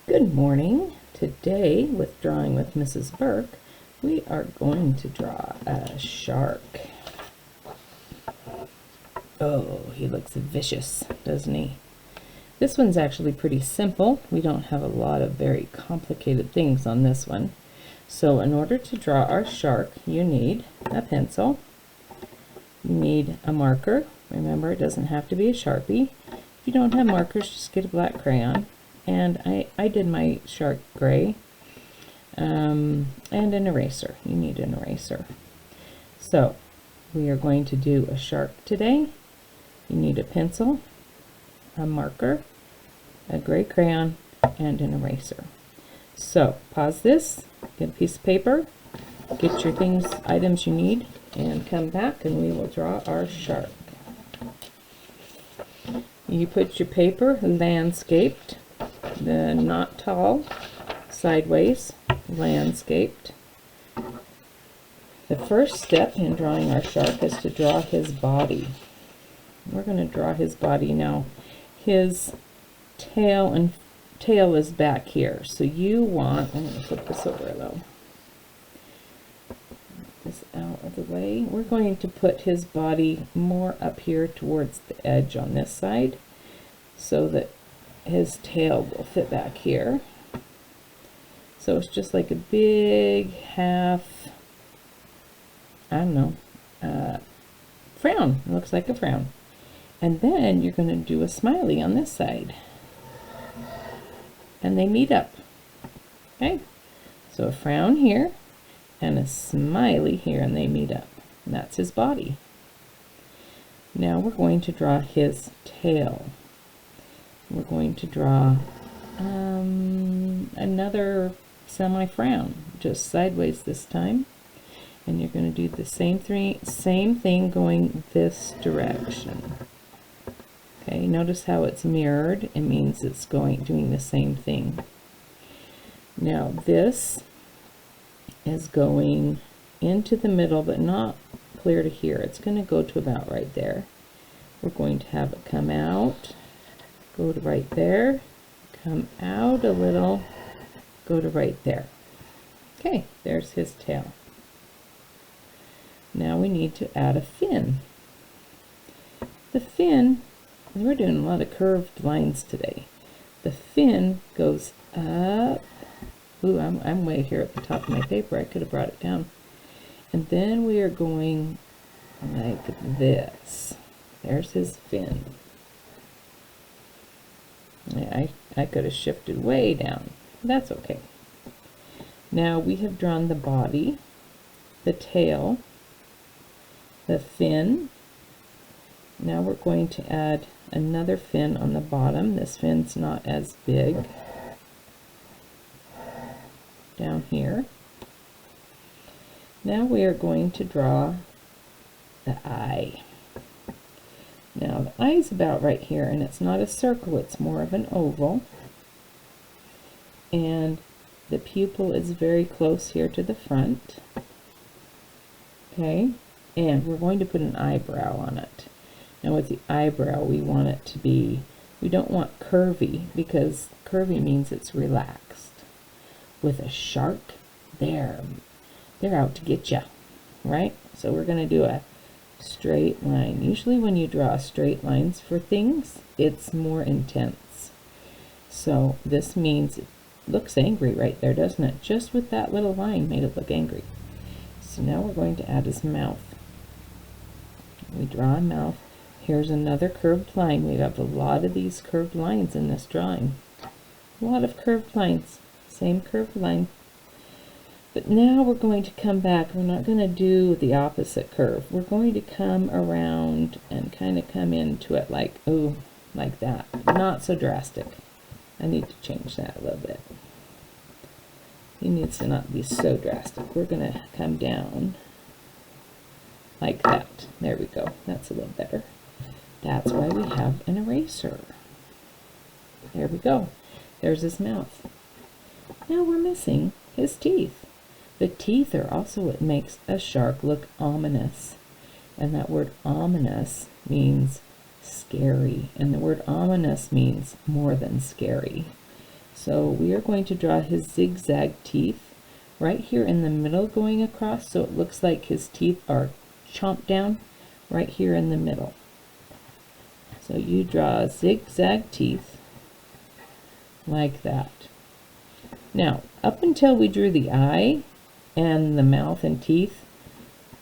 Good morning. Today, with Drawing with Mrs. Burke, we are going to draw a shark. Oh, he looks vicious, doesn't he? This one's actually pretty simple. We don't have a lot of very complicated things on this one. So in order to draw our shark, you need a pencil. You need a marker. Remember, it doesn't have to be a Sharpie. If you don't have markers, just get a black crayon. And I did my shark gray, and an eraser. You need an eraser. So we are going to do a shark today. You need a pencil, a marker, a gray crayon, and an eraser. So pause this, get a piece of paper, get your items you need, and come back and we will draw our shark. You put your paper landscaped, the not tall, sideways, landscaped. The first step in drawing our shark is to draw his body. We're going to draw his body now. His tail is back here. So you want, I'm going to flip this over a little. This out of the way. We're going to put his body more up here towards the edge on this side so that his tail will fit back here. So it's just like a big half, I don't know, frown. It looks like a frown. And then you're going to do a smiley on this side. And they meet up. Okay? So a frown here and a smiley here, and they meet up. And that's his body. Now we're going to draw his tail. We're going to draw another semi-frown, just sideways this time. And you're going to do the same thing going this direction. Okay, notice how it's mirrored. It means it's doing the same thing. Now this is going into the middle, but not clear to here. It's going to go to about right there. We're going to have it come out, go to right there, come out a little, go to right there. Okay, there's his tail. Now we need to add a fin. The fin, we're doing a lot of curved lines today. The fin goes up. Ooh, I'm way here at the top of my paper. I could have brought it down. And then we are going like this. There's his fin. I could have shifted way down. That's okay. Now we have drawn the body, the tail, the fin. Now we're going to add another fin on the bottom. This fin's not as big. Down here. Now we are going to draw the eye. Now the eye is about right here, and it's not a circle, it's more of an oval. And the pupil is very close here to the front. Okay, and we're going to put an eyebrow on it. Now with the eyebrow, we want it to be, we don't want curvy, because curvy means it's relaxed. With a shark, they're out to get you, right? So we're going to do a straight line. Usually when you draw straight lines for things, it's more intense. So this means it looks angry right there, doesn't it? Just with that little line made it look angry. So now we're going to add his mouth. We draw a mouth. Here's another curved line. We have a lot of these curved lines in this drawing. A lot of curved lines. Same curved line. But now we're going to come back. We're not going to do the opposite curve. We're going to come around and kind of come into it like, ooh, like that. Not so drastic. I need to change that a little bit. It needs to not be so drastic. We're going to come down like that. There we go. That's a little better. That's why we have an eraser. There we go. There's his mouth. Now we're missing his teeth. The teeth are also what makes a shark look ominous. And that word ominous means scary. And the word ominous means more than scary. So we are going to draw his zigzag teeth right here in the middle going across, so it looks like his teeth are chomped down right here in the middle. So you draw zigzag teeth like that. Now, up until we drew the eye and the mouth and teeth,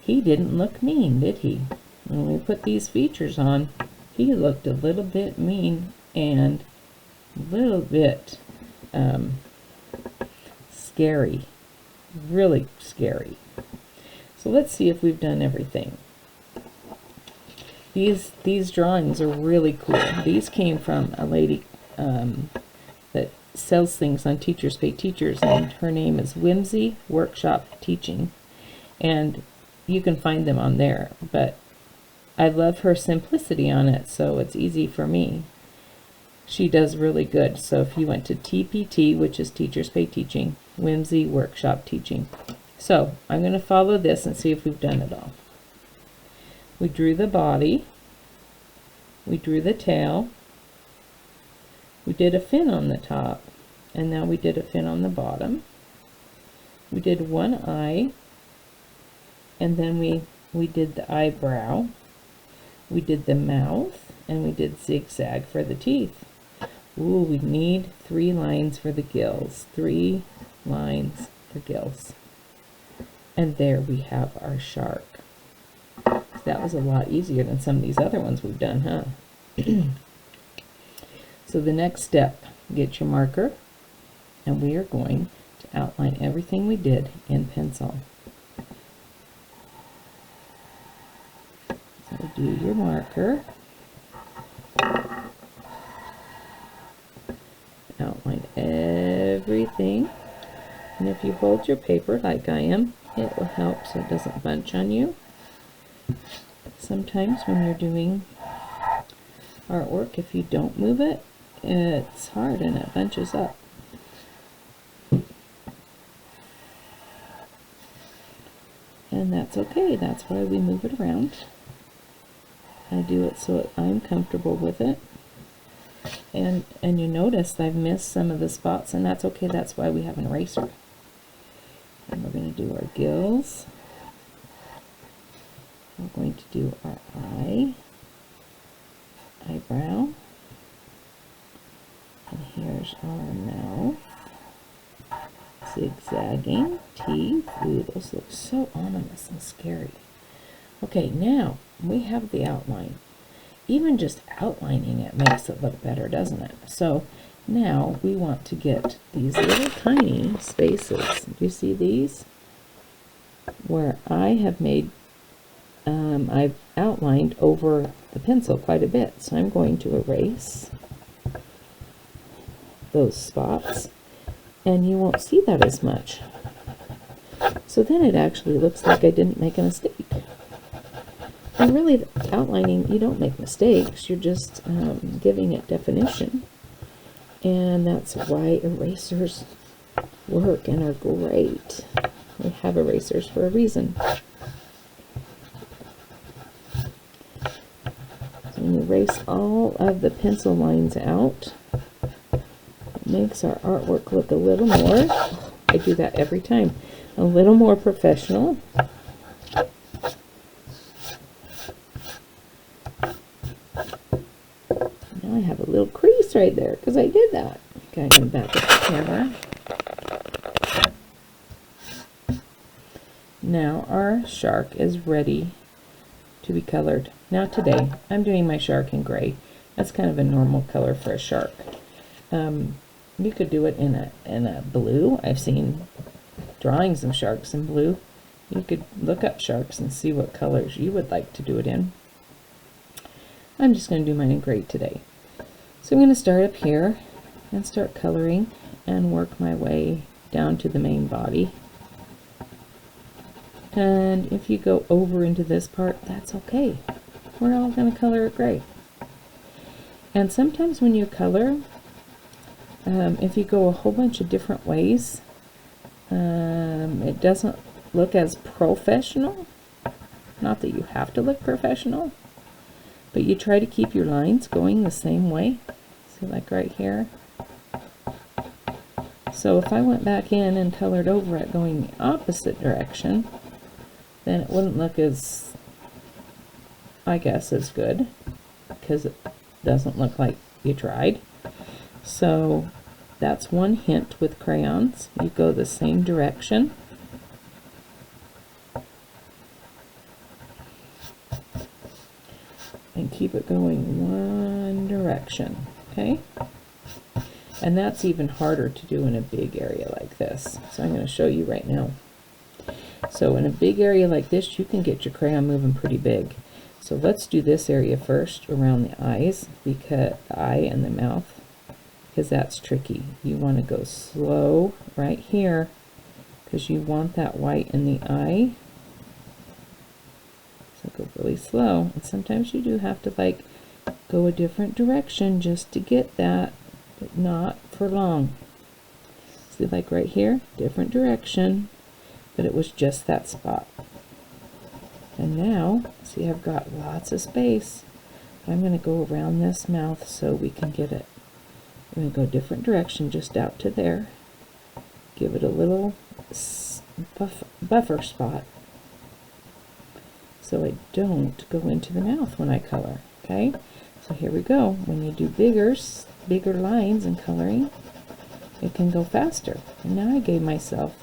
he didn't look mean, did he? When we put these features on, he looked a little bit mean and a little bit scary, really scary. So let's see if we've done everything. These drawings are really cool. These came from a lady that sells things on Teachers Pay Teachers, and her name is Whimsy Workshop Teaching, and you can find them on there. But I love her simplicity on it, so it's easy for me. She does really good. So if you went to TPT, which is Teachers Pay Teaching, Whimsy Workshop Teaching. So I'm going to follow this and see if we've done it all. We drew the body, we drew the tail, we did a fin on the top, and now we did a fin on the bottom. We did one eye, and then we did the eyebrow, we did the mouth, and we did zigzag for the teeth. Ooh, we need 3 lines for the gills. 3 lines for gills. And there we have our shark. That was a lot easier than some of these other ones we've done, huh? So the next step, get your marker, and we are going to outline everything we did in pencil. So do your marker. Outline everything, and if you hold your paper like I am, it will help so it doesn't bunch on you. Sometimes when you're doing artwork, if you don't move it, it's hard and it bunches up. And that's okay, that's why we move it around. I do it so I'm comfortable with it. And you notice I've missed some of the spots, and that's okay, that's why we have an eraser. And we're going to do our gills. We're going to do our eye, eyebrow, and here's our mouth, zigzagging, teeth. Ooh, those look so ominous and scary. Okay, now we have the outline. Even just outlining it makes it look better, doesn't it? So now we want to get these little tiny spaces. Do you see these? Where I have made, I've outlined over the pencil quite a bit. So I'm going to erase those spots, and you won't see that as much. So then it actually looks like I didn't make a mistake. And really, outlining, you don't make mistakes, you're just giving it definition. And that's why erasers work and are great. We have erasers for a reason. So when you erase all of the pencil lines out, it makes our artwork look a little more, I do that every time, a little more professional. I have a little crease right there because I did that. Okay, I'm going to back up the camera. Now our shark is ready to be colored. Now today I'm doing my shark in gray. That's kind of a normal color for a shark. You could do it in a blue. I've seen drawings of sharks in blue. You could look up sharks and see what colors you would like to do it in. I'm just going to do mine in gray today. So I'm going to start up here and start coloring and work my way down to the main body. And if you go over into this part, that's okay. We're all going to color it gray. And sometimes when you color, if you go a whole bunch of different ways, it doesn't look as professional. Not that you have to look professional, but you try to keep your lines going the same way. See, like right here. So if I went back in and colored over it going the opposite direction, then it wouldn't look as, I guess, as good, because it doesn't look like you tried. So that's one hint with crayons. You go the same direction. And keep it going one direction, okay? And that's even harder to do in a big area like this. So I'm going to show you right now. So in a big area like this, you can get your crayon moving pretty big. So let's do this area first, around the eyes, because the eye and the mouth, because that's tricky. You want to go slow right here, because you want that white in the eye. So go really slow. And sometimes you do have to like go a different direction just to get that, but not for long. See, like right here, different direction, but it was just that spot. And now, see, I've got lots of space. I'm going to go around this mouth so we can get it. I'm going to go different direction, just out to there. Give it a little buffer spot, so I don't go into the mouth when I color, okay? So here we go. When you do bigger lines in coloring, it can go faster. And now I gave myself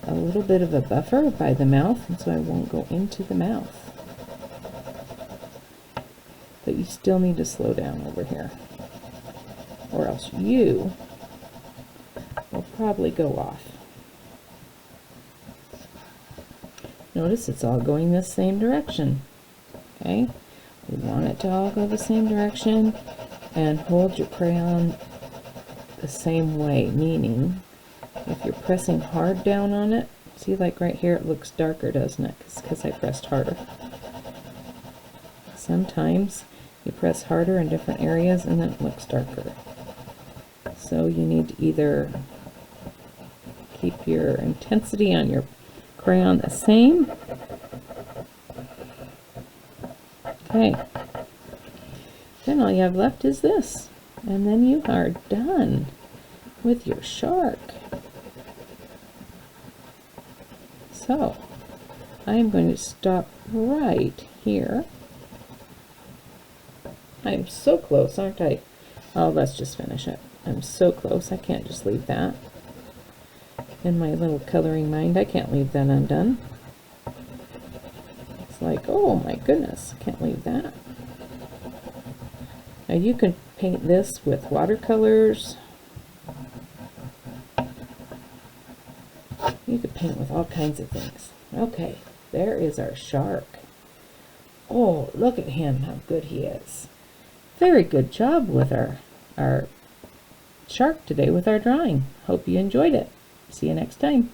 a little bit of a buffer by the mouth, and so I won't go into the mouth. But you still need to slow down over here, or else you will probably go off. Notice it's all going the same direction, okay? We want it to all go the same direction, and hold your crayon the same way, meaning if you're pressing hard down on it, see, like right here it looks darker, doesn't it? Because I pressed harder. Sometimes you press harder in different areas and then it looks darker. So you need to either keep your intensity on your crayon the same. Okay. Then all you have left is this. And then you are done with your shark. So I'm going to stop right here. I'm so close, aren't I? Oh, let's just finish it. I'm so close. I can't just leave that. In my little coloring mind, I can't leave that undone. It's like, oh my goodness, I can't leave that. Now you can paint this with watercolors. You could paint with all kinds of things. Okay, there is our shark. Oh, look at him, how good he is. Very good job with our shark today with our drawing. Hope you enjoyed it. See you next time.